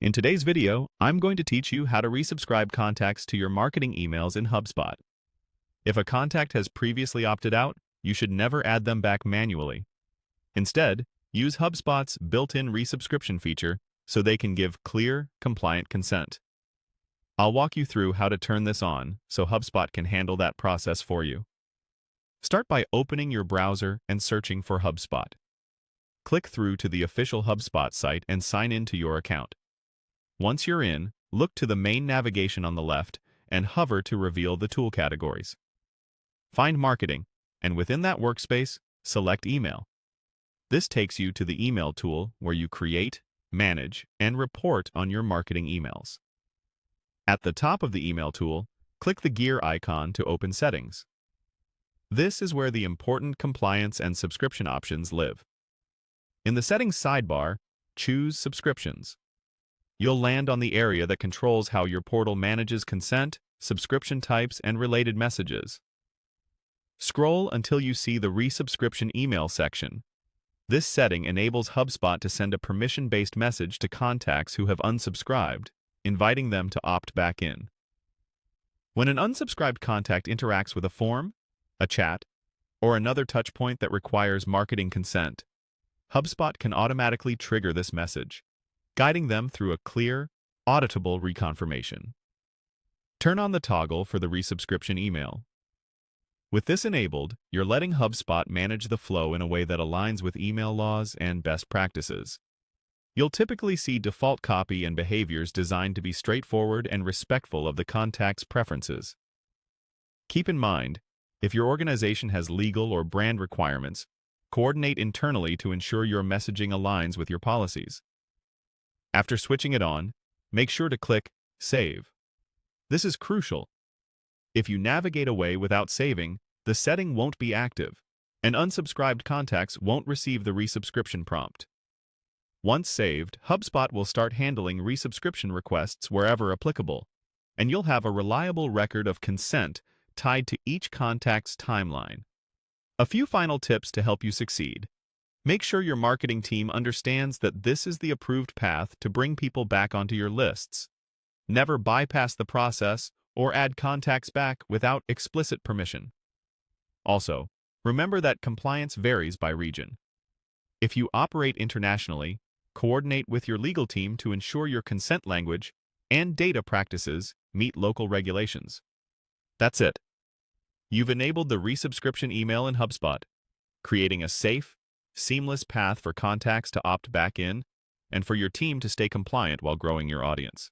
In today's video, I'm going to teach you how to resubscribe contacts to your marketing emails in HubSpot. If a contact has previously opted out, you should never add them back manually. Instead, use HubSpot's built-in resubscription feature so they can give clear, compliant consent. I'll walk you through how to turn this on so HubSpot can handle that process for you. Start by opening your browser and searching for HubSpot. Click through to the official HubSpot site and sign in to your account. Once you're in, look to the main navigation on the left and hover to reveal the tool categories. Find Marketing, and within that workspace, select Email. This takes you to the Email tool where you create, manage, and report on your marketing emails. At the top of the Email tool, click the gear icon to open Settings. This is where the important compliance and subscription options live. In the Settings sidebar, choose Subscriptions. You'll land on the area that controls how your portal manages consent, subscription types, and related messages. Scroll until you see the Resubscription email section. This setting enables HubSpot to send a permission-based message to contacts who have unsubscribed, inviting them to opt back in. When an unsubscribed contact interacts with a form, a chat, or another touchpoint that requires marketing consent, HubSpot can automatically trigger this message, guiding them through a clear, auditable reconfirmation. Turn on the toggle for the resubscription email. With this enabled, you're letting HubSpot manage the flow in a way that aligns with email laws and best practices. You'll typically see default copy and behaviors designed to be straightforward and respectful of the contact's preferences. Keep in mind, if your organization has legal or brand requirements, coordinate internally to ensure your messaging aligns with your policies. After switching it on, make sure to click Save. This is crucial. If you navigate away without saving, the setting won't be active, and unsubscribed contacts won't receive the resubscription prompt. Once saved, HubSpot will start handling resubscription requests wherever applicable, and you'll have a reliable record of consent tied to each contact's timeline. A few final tips to help you succeed. Make sure your marketing team understands that this is the approved path to bring people back onto your lists. Never bypass the process or add contacts back without explicit permission. Also, remember that compliance varies by region. If you operate internationally, coordinate with your legal team to ensure your consent language and data practices meet local regulations. That's it. You've enabled the resubscription email in HubSpot, creating a safe, seamless path for contacts to opt back in and for your team to stay compliant while growing your audience.